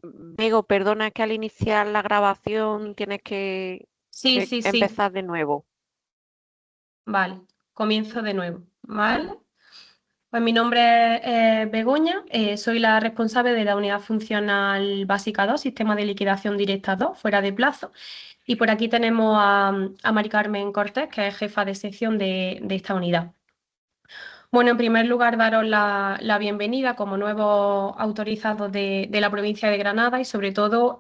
Bego, perdona que al iniciar la grabación tienes que Sí, sí, sí. empezar de nuevo. Vale, comienzo de nuevo. ¿Vale? Pues mi nombre es Begoña, soy la responsable de la unidad funcional básica 2, sistema de liquidación directa 2, fuera de plazo. Y por aquí tenemos a Mari Carmen Cortés, que es jefa de sección de esta unidad. Bueno, en primer lugar, daros la bienvenida como nuevos autorizados de la provincia de Granada y sobre todo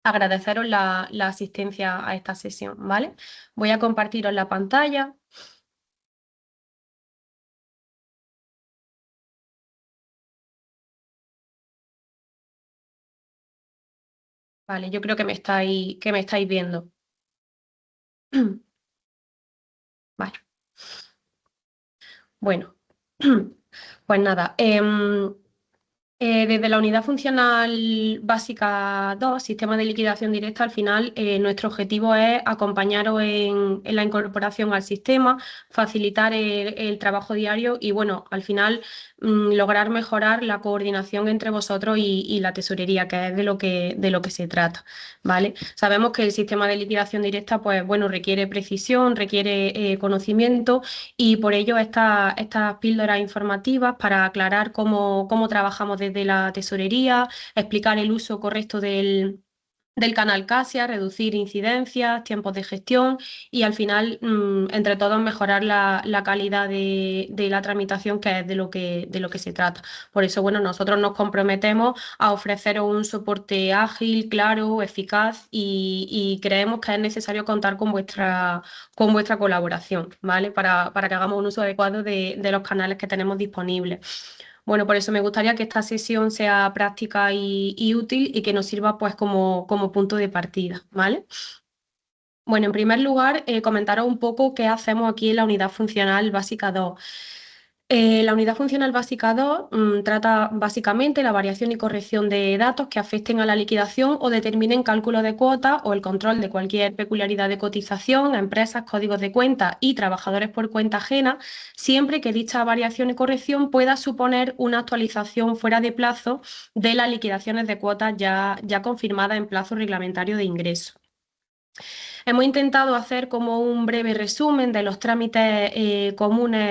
agradeceros la asistencia a esta sesión, ¿vale? Voy a compartiros la pantalla. Vale, yo creo que me estáis viendo. Vale, bueno, pues nada. Desde la unidad funcional básica 2, sistema de liquidación directa, al final nuestro objetivo es acompañaros en la incorporación al sistema, facilitar el trabajo diario y, bueno, al final lograr mejorar la coordinación entre vosotros y la tesorería, que es de lo que se trata, ¿vale? Sabemos que el sistema de liquidación directa, pues, bueno, requiere precisión, requiere conocimiento y por ello estas píldoras informativas para aclarar cómo trabajamos desde la tesorería, explicar el uso correcto del canal Casia, reducir incidencias, tiempos de gestión y al final, entre todos, mejorar la calidad de la tramitación, que es de lo que se trata. Por eso, bueno, nosotros nos comprometemos a ofreceros un soporte ágil, claro, eficaz y creemos que es necesario contar con vuestra colaboración, ¿vale? Para que hagamos un uso adecuado de los canales que tenemos disponibles. Bueno, por eso me gustaría que esta sesión sea práctica y útil y que nos sirva pues como punto de partida, ¿vale? Bueno, en primer lugar, comentaros un poco qué hacemos aquí en la unidad funcional básica 2. La unidad funcional básica 2 trata básicamente la variación y corrección de datos que afecten a la liquidación o determinen cálculo de cuotas o el control de cualquier peculiaridad de cotización a empresas, códigos de cuenta y trabajadores por cuenta ajena, siempre que dicha variación y corrección pueda suponer una actualización fuera de plazo de las liquidaciones de cuotas ya confirmadas en plazo reglamentario de ingreso. Hemos intentado hacer como un breve resumen de los trámites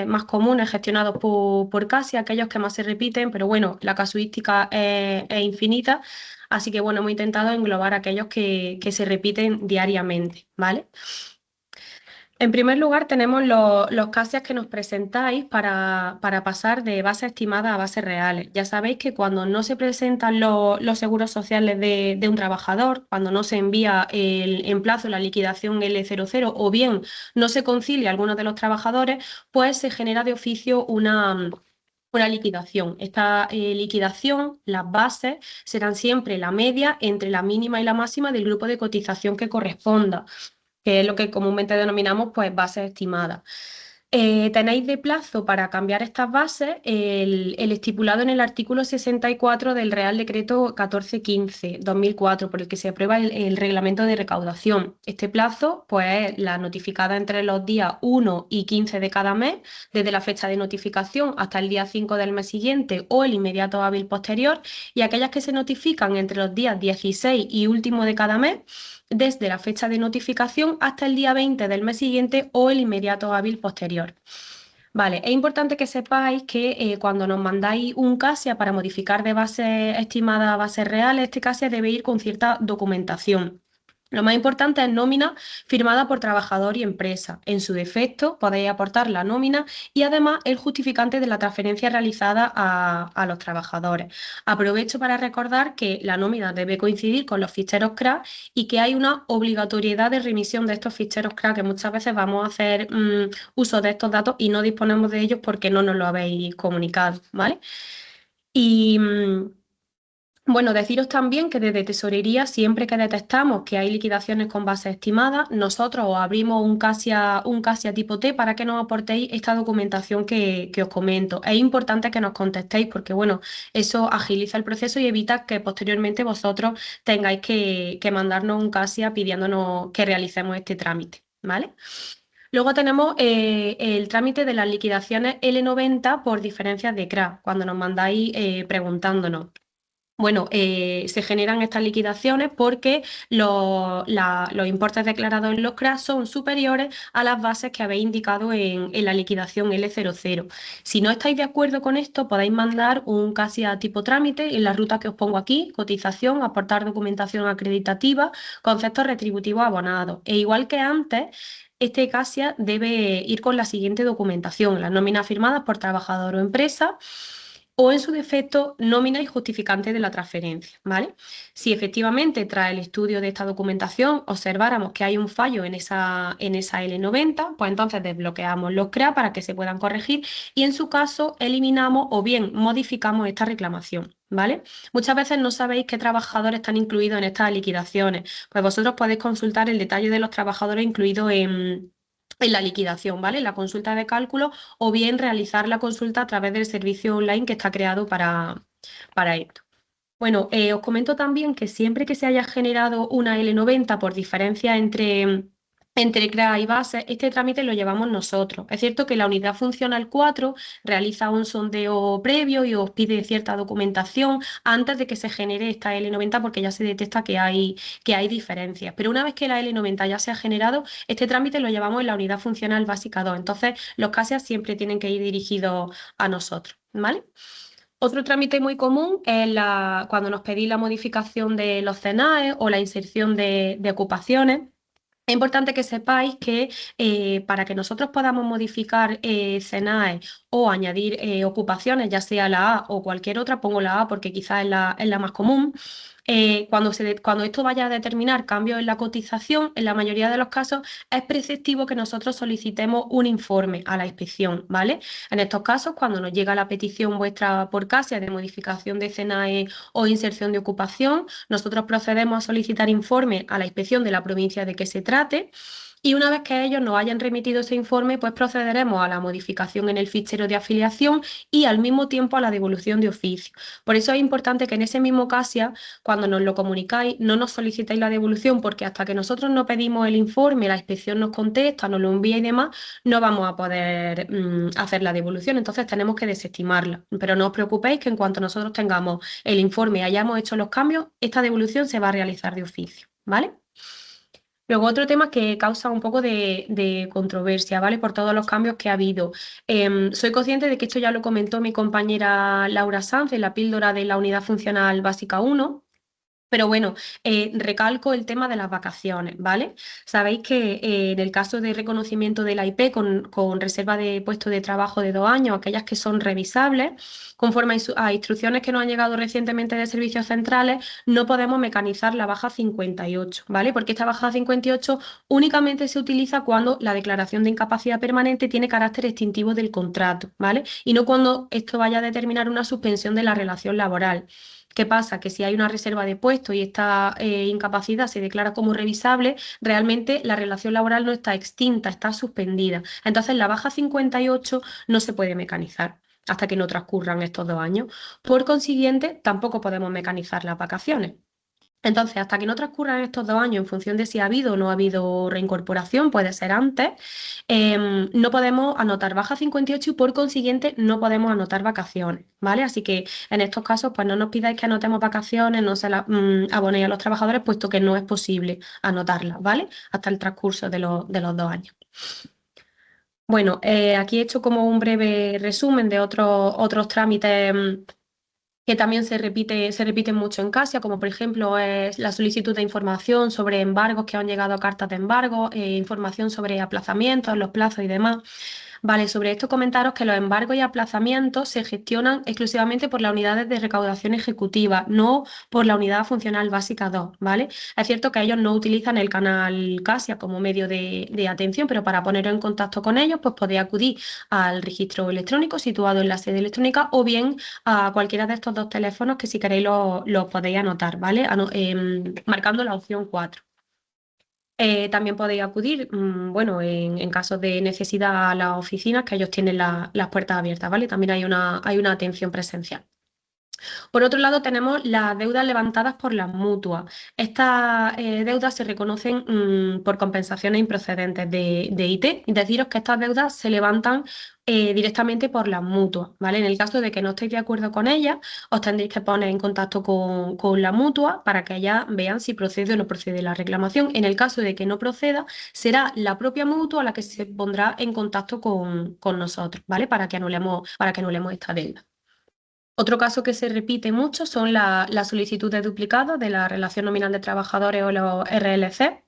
más comunes gestionados por CASI, aquellos que más se repiten, pero bueno, la casuística es infinita, así que bueno, hemos intentado englobar aquellos que se repiten diariamente, ¿vale? En primer lugar, tenemos los CASIAs que nos presentáis para pasar de bases estimadas a bases reales. Ya sabéis que cuando no se presentan los seguros sociales de un trabajador, cuando no se envía en plazo la liquidación L00 o bien no se concilia alguno de los trabajadores, pues se genera de oficio una liquidación. Esta liquidación, las bases, serán siempre la media entre la mínima y la máxima del grupo de cotización que corresponda, que es lo que comúnmente denominamos pues bases estimadas. Tenéis de plazo para cambiar estas bases el estipulado en el artículo 64 del Real Decreto 1415/2004, por el que se aprueba el reglamento de recaudación. Este plazo pues, es la notificada entre los días 1 y 15 de cada mes, desde la fecha de notificación hasta el día 5 del mes siguiente o el inmediato hábil posterior, y aquellas que se notifican entre los días 16 y último de cada mes, desde la fecha de notificación hasta el día 20 del mes siguiente o el inmediato hábil posterior. Vale, es importante que sepáis que cuando nos mandáis un CASIA para modificar de base estimada a base real, este CASIA debe ir con cierta documentación. Lo más importante es nómina firmada por trabajador y empresa. En su defecto, podéis aportar la nómina y además el justificante de la transferencia realizada a los trabajadores. Aprovecho para recordar que la nómina debe coincidir con los ficheros CRA y que hay una obligatoriedad de remisión de estos ficheros CRA, que muchas veces vamos a hacer uso de estos datos y no disponemos de ellos porque no nos lo habéis comunicado, ¿vale? Y bueno, deciros también que desde Tesorería, siempre que detectamos que hay liquidaciones con base estimada, nosotros os abrimos un CASIA tipo T para que nos aportéis esta documentación que os comento. Es importante que nos contestéis porque, bueno, eso agiliza el proceso y evita que posteriormente vosotros tengáis que mandarnos un CASIA pidiéndonos que realicemos este trámite, ¿vale? Luego tenemos el trámite de las liquidaciones L90 por diferencias de CRA, cuando nos mandáis preguntándonos. Bueno, se generan estas liquidaciones porque los importes declarados en los CRA son superiores a las bases que habéis indicado en la liquidación L00. Si no estáis de acuerdo con esto, podéis mandar un CASIA tipo trámite en la ruta que os pongo aquí: cotización, aportar documentación acreditativa, conceptos retributivos abonados. E igual que antes, este CASIA debe ir con la siguiente documentación: las nóminas firmadas por trabajador o empresa, o en su defecto, nómina y justificante de la transferencia, ¿vale? Si efectivamente tras el estudio de esta documentación observáramos que hay un fallo en esa L90, pues entonces desbloqueamos los CRA para que se puedan corregir y en su caso eliminamos o bien modificamos esta reclamación, ¿vale? Muchas veces no sabéis qué trabajadores están incluidos en estas liquidaciones, pues vosotros podéis consultar el detalle de los trabajadores incluidos en la liquidación, ¿vale? En la consulta de cálculo, o bien realizar la consulta a través del servicio online que está creado para esto. Bueno, os comento también que siempre que se haya generado una L90 por diferencia entre CRA y base, este trámite lo llevamos nosotros. Es cierto que la unidad funcional 4 realiza un sondeo previo y os pide cierta documentación antes de que se genere esta L90, porque ya se detecta que hay diferencias. Pero una vez que la L90 ya se ha generado, este trámite lo llevamos en la unidad funcional básica 2. Entonces, los CASIAs siempre tienen que ir dirigidos a nosotros, ¿vale? Otro trámite muy común es cuando nos pedís la modificación de los CENAE o la inserción de ocupaciones. Es importante que sepáis que para que nosotros podamos modificar CENAE o añadir ocupaciones, ya sea la A o cualquier otra, pongo la A porque quizás es la más común. Cuando esto vaya a determinar cambios en la cotización, en la mayoría de los casos es preceptivo que nosotros solicitemos un informe a la inspección, ¿vale? En estos casos, cuando nos llega la petición vuestra por CASIA de modificación de CENAE o inserción de ocupación, nosotros procedemos a solicitar informe a la inspección de la provincia de que se trate. Y una vez que ellos nos hayan remitido ese informe, pues procederemos a la modificación en el fichero de afiliación y al mismo tiempo a la devolución de oficio. Por eso es importante que en ese mismo CASIA, cuando nos lo comunicáis, no nos solicitéis la devolución, porque hasta que nosotros no pedimos el informe, la inspección nos contesta, nos lo envía y demás, no vamos a poder hacer la devolución. Entonces tenemos que desestimarla. Pero no os preocupéis, que en cuanto nosotros tengamos el informe y hayamos hecho los cambios, esta devolución se va a realizar de oficio, ¿vale? Luego, otro tema que causa un poco de controversia, ¿vale? Por todos los cambios que ha habido. Soy consciente de que esto ya lo comentó mi compañera Laura Sanz en la píldora de la Unidad Funcional Básica 1. Pero bueno, recalco el tema de las vacaciones, ¿vale? Sabéis que en el caso de reconocimiento de la IP con reserva de puesto de trabajo de 2 años, aquellas que son revisables, conforme a instrucciones que nos han llegado recientemente de servicios centrales, no podemos mecanizar la baja 58, ¿vale? Porque esta baja 58 únicamente se utiliza cuando la declaración de incapacidad permanente tiene carácter extintivo del contrato, ¿vale? Y no cuando esto vaya a determinar una suspensión de la relación laboral. ¿Qué pasa? Que si hay una reserva de puesto y esta incapacidad se declara como revisable, realmente la relación laboral no está extinta, está suspendida. Entonces, la baja 58 no se puede mecanizar hasta que no transcurran estos 2 años. Por consiguiente, tampoco podemos mecanizar las vacaciones. Entonces, hasta que no transcurran estos 2 años, en función de si ha habido o no ha habido reincorporación, puede ser antes, no podemos anotar baja 58 y por consiguiente no podemos anotar vacaciones, ¿vale? Así que en estos casos, pues no nos pidáis que anotemos vacaciones, no se las abonéis a los trabajadores, puesto que no es posible anotarlas, ¿vale? Hasta el transcurso de los 2 años. Bueno, aquí he hecho como un breve resumen de otros trámites que también se repiten mucho en CASIA, como por ejemplo es la solicitud de información sobre embargos que han llegado a cartas de embargo, información sobre aplazamientos, los plazos y demás. Vale, sobre esto comentaros que los embargos y aplazamientos se gestionan exclusivamente por las unidades de recaudación ejecutiva, no por la unidad funcional básica 2, ¿vale? Es cierto que ellos no utilizan el canal CASIA como medio de atención, pero para poneros en contacto con ellos, pues podéis acudir al registro electrónico situado en la sede electrónica o bien a cualquiera de estos 2 teléfonos que si queréis lo podéis anotar, ¿vale? Marcando la opción 4. También podéis acudir, bueno, en caso de necesidad a las oficinas, que ellos tienen las puertas abiertas, ¿vale? También hay una atención presencial. Por otro lado, tenemos las deudas levantadas por las mutuas. Estas deudas se reconocen por compensaciones improcedentes de IT. Y deciros que estas deudas se levantan directamente por las mutuas, ¿vale? En el caso de que no estéis de acuerdo con ellas, os tendréis que poner en contacto con la mutua para que ellas vean si procede o no procede la reclamación. En el caso de que no proceda, será la propia mutua la que se pondrá en contacto con nosotros, ¿vale? Para que anulemos esta deuda. Otro caso que se repite mucho son las solicitudes duplicadas de la relación nominal de trabajadores o los RLC.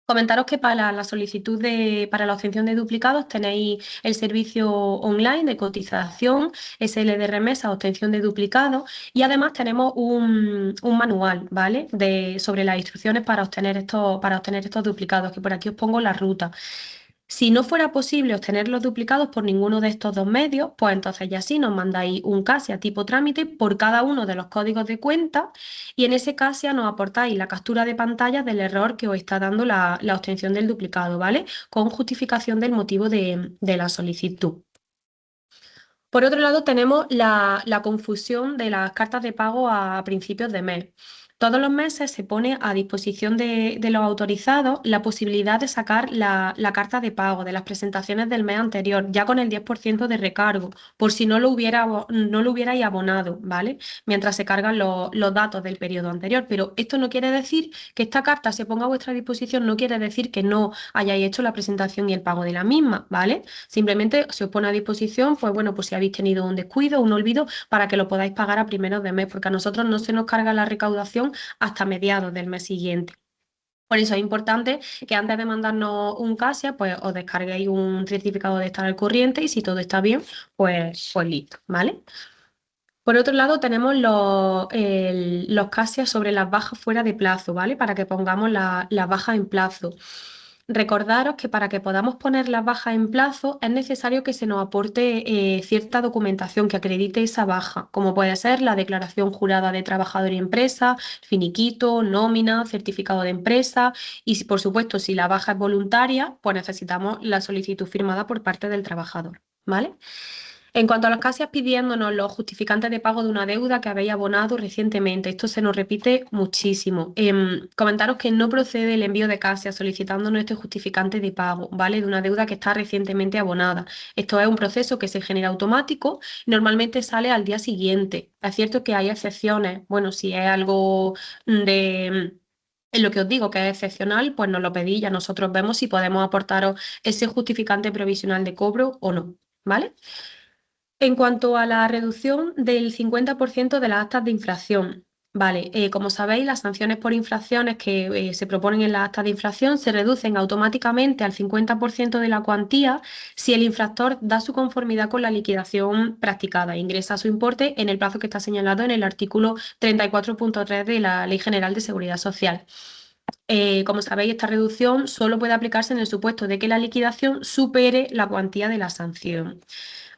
Comentaros que para la solicitud para la obtención de duplicados tenéis el servicio online de cotización, SL de remesa, obtención de duplicados y además tenemos un manual, ¿vale? Sobre las instrucciones para obtener estos duplicados, que por aquí os pongo la ruta. Si no fuera posible obtener los duplicados por ninguno de estos dos medios, pues entonces ya sí nos mandáis un CASIA tipo trámite por cada uno de los códigos de cuenta y en ese CASIA nos aportáis la captura de pantalla del error que os está dando la obtención del duplicado, ¿vale? Con justificación del motivo de la solicitud. Por otro lado, tenemos la confusión de las cartas de pago a principios de mes. Todos los meses se pone a disposición de los autorizados la posibilidad de sacar la carta de pago de las presentaciones del mes anterior, ya con el 10% de recargo, por si no lo hubierais abonado, ¿vale? Mientras se cargan los datos del periodo anterior. Pero esto no quiere decir que esta carta se ponga a vuestra disposición, no quiere decir que no hayáis hecho la presentación y el pago de la misma, ¿vale? Simplemente se os pone a disposición, pues bueno, pues si habéis tenido un descuido, un olvido, para que lo podáis pagar a primeros de mes, porque a nosotros no se nos carga la recaudación hasta mediados del mes siguiente. Por eso es importante que antes de mandarnos un CASIA, pues os descarguéis un certificado de estar al corriente y si todo está bien, pues listo, ¿vale? Por otro lado, tenemos los CASIAs sobre las bajas fuera de plazo, ¿vale? Para que pongamos las bajas en plazo. Recordaros que para que podamos poner las bajas en plazo es necesario que se nos aporte cierta documentación que acredite esa baja, como puede ser la declaración jurada de trabajador y empresa, finiquito, nómina, certificado de empresa y, por supuesto, si la baja es voluntaria, pues necesitamos la solicitud firmada por parte del trabajador, ¿vale? En cuanto a las CASIAs pidiéndonos los justificantes de pago de una deuda que habéis abonado recientemente, esto se nos repite muchísimo. Comentaros que no procede el envío de CASIAs solicitándonos este justificante de pago, ¿vale? De una deuda que está recientemente abonada. Esto es un proceso que se genera automático, normalmente sale al día siguiente. Es cierto que hay excepciones, bueno, si es algo en lo que os digo que es excepcional, pues nos lo pedís y ya nosotros vemos si podemos aportaros ese justificante provisional de cobro o no, ¿vale? En cuanto a la reducción del 50% de las actas de infracción, vale, como sabéis, las sanciones por infracciones que se proponen en las actas de infracción se reducen automáticamente al 50% de la cuantía si el infractor da su conformidad con la liquidación practicada e ingresa su importe en el plazo que está señalado en el artículo 34.3 de la Ley General de Seguridad Social. Como sabéis, esta reducción solo puede aplicarse en el supuesto de que la liquidación supere la cuantía de la sanción.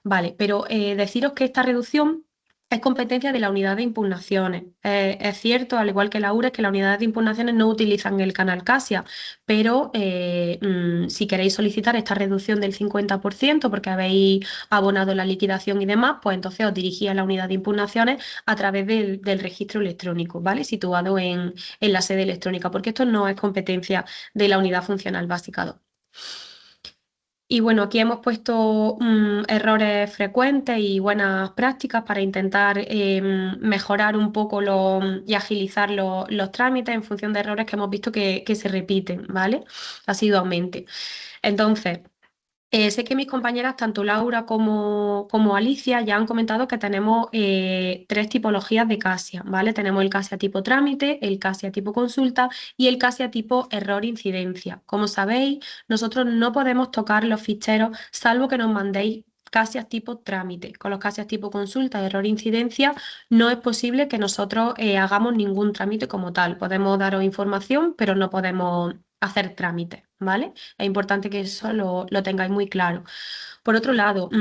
Vale, pero deciros que esta reducción es competencia de la unidad de impugnaciones. Es cierto, al igual que la URES, que las unidades de impugnaciones no utilizan el canal CASIA, pero si queréis solicitar esta reducción del 50% porque habéis abonado la liquidación y demás, pues entonces os dirigís a la unidad de impugnaciones a través del registro electrónico, ¿vale? Situado en la sede electrónica, porque esto no es competencia de la unidad funcional básica 2. Y bueno, aquí hemos puesto errores frecuentes y buenas prácticas para intentar mejorar un poco y agilizar los trámites en función de errores que hemos visto que se repiten, ¿vale? Asiduamente. Entonces, sé que mis compañeras, tanto Laura como Alicia, ya han comentado que tenemos tres tipologías de CASIA, ¿vale? Tenemos el CASIA tipo trámite, el CASIA tipo consulta y el CASIA tipo error-incidencia. Como sabéis, nosotros no podemos tocar los ficheros salvo que nos mandéis CASIAs tipo trámite. Con los CASIAs tipo consulta, error-incidencia, no es posible que nosotros hagamos ningún trámite como tal. Podemos daros información, pero no podemos hacer trámites, ¿vale? Es importante que eso lo tengáis muy claro. Por otro lado,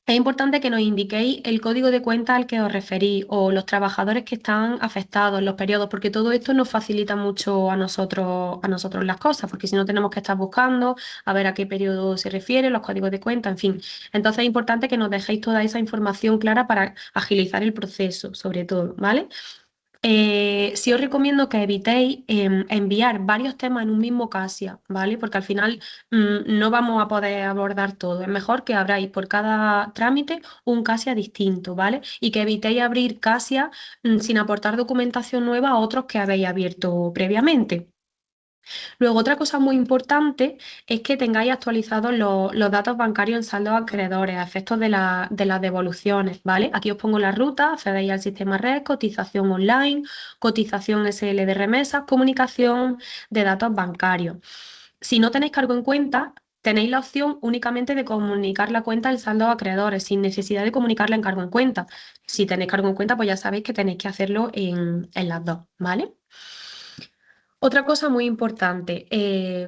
Es importante que nos indiquéis el código de cuenta al que os referís o los trabajadores que están afectados, los periodos, porque todo esto nos facilita mucho a nosotros las cosas, porque si no tenemos que estar buscando a ver a qué periodo se refiere, los códigos de cuenta, en fin. Entonces es importante que nos dejéis toda esa información clara para agilizar el proceso, sobre todo, ¿vale? Sí os recomiendo que evitéis enviar varios temas en un mismo CASIA, ¿vale? Porque al final no vamos a poder abordar todo. Es mejor que abráis por cada trámite un CASIA distinto, ¿vale? Y que evitéis abrir CASIA sin aportar documentación nueva a otros que habéis abierto previamente. Luego, otra cosa muy importante es que tengáis actualizados los datos bancarios en saldos acreedores a efectos de las devoluciones, ¿vale? Aquí os pongo la ruta, accedéis al sistema red, cotización online, cotización SL de remesas, comunicación de datos bancarios. Si no tenéis cargo en cuenta, tenéis la opción únicamente de comunicar la cuenta en saldos acreedores, sin necesidad de comunicarla en cargo en cuenta. Si tenéis cargo en cuenta, pues ya sabéis que tenéis que hacerlo en las dos, ¿vale? Otra cosa muy importante,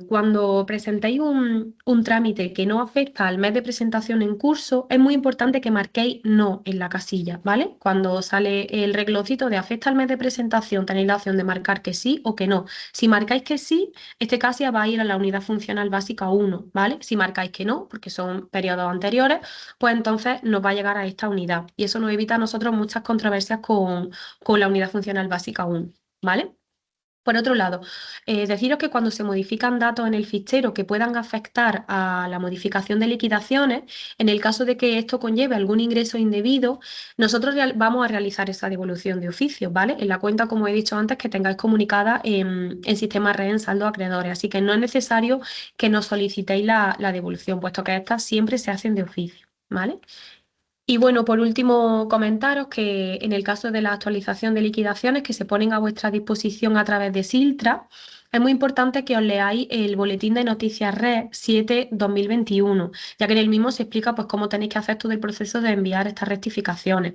cuando presentéis un trámite que no afecta al mes de presentación en curso, es muy importante que marquéis no en la casilla, ¿vale? Cuando sale el rengloncito de afecta al mes de presentación, tenéis la opción de marcar que sí o que no. Si marcáis que sí, este caso va a ir a la unidad funcional básica 1, ¿vale? Si marcáis que no, porque son periodos anteriores, pues entonces nos va a llegar a esta unidad. Y eso nos evita a nosotros muchas controversias con la unidad funcional básica 1, ¿vale? Por otro lado, deciros que cuando se modifican datos en el fichero que puedan afectar a la modificación de liquidaciones, en el caso de que esto conlleve algún ingreso indebido, nosotros vamos a realizar esa devolución de oficio, ¿vale? En la cuenta, como he dicho antes, que tengáis comunicada en sistema red en saldo acreedores. Así que no es necesario que nos solicitéis la devolución, puesto que estas siempre se hacen de oficio, ¿vale? Y bueno, por último, comentaros que en el caso de la actualización de liquidaciones que se ponen a vuestra disposición a través de Siltra, es muy importante que os leáis el Boletín de Noticias Red 7/2021, ya que en el mismo se explica pues, cómo tenéis que hacer todo el proceso de enviar estas rectificaciones.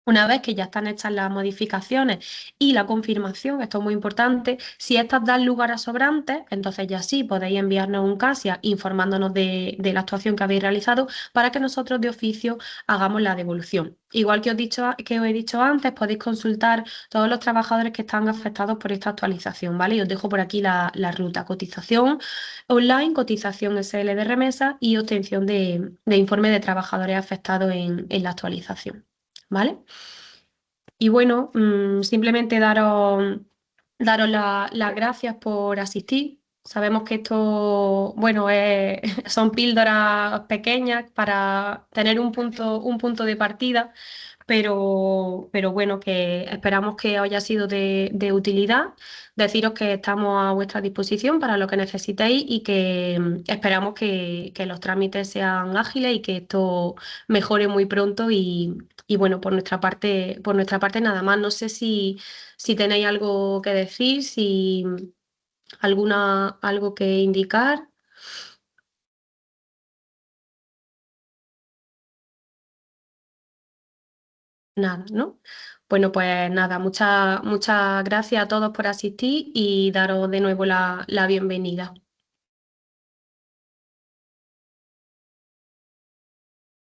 Una vez que ya están hechas las modificaciones y la confirmación, esto es muy importante, si estas dan lugar a sobrantes, entonces ya sí podéis enviarnos un CASIA informándonos de la actuación que habéis realizado para que nosotros de oficio hagamos la devolución. Igual que que os he dicho antes, podéis consultar todos los trabajadores que están afectados por esta actualización, ¿vale? Y os dejo por aquí la ruta: cotización online, cotización SL de remesa y obtención de informe de trabajadores afectados en la actualización. ¿Vale? Y bueno, simplemente daros las gracias por asistir. Sabemos que esto, bueno, son píldoras pequeñas para tener un punto de partida, pero bueno, que esperamos que os haya sido de utilidad. Deciros que estamos a vuestra disposición para lo que necesitéis y que esperamos que los trámites sean ágiles y que esto mejore muy pronto y bueno, por nuestra parte nada más. No sé si tenéis algo que decir, si algo que indicar. Nada, ¿no? Bueno, pues nada, muchas gracias a todos por asistir y daros de nuevo la bienvenida.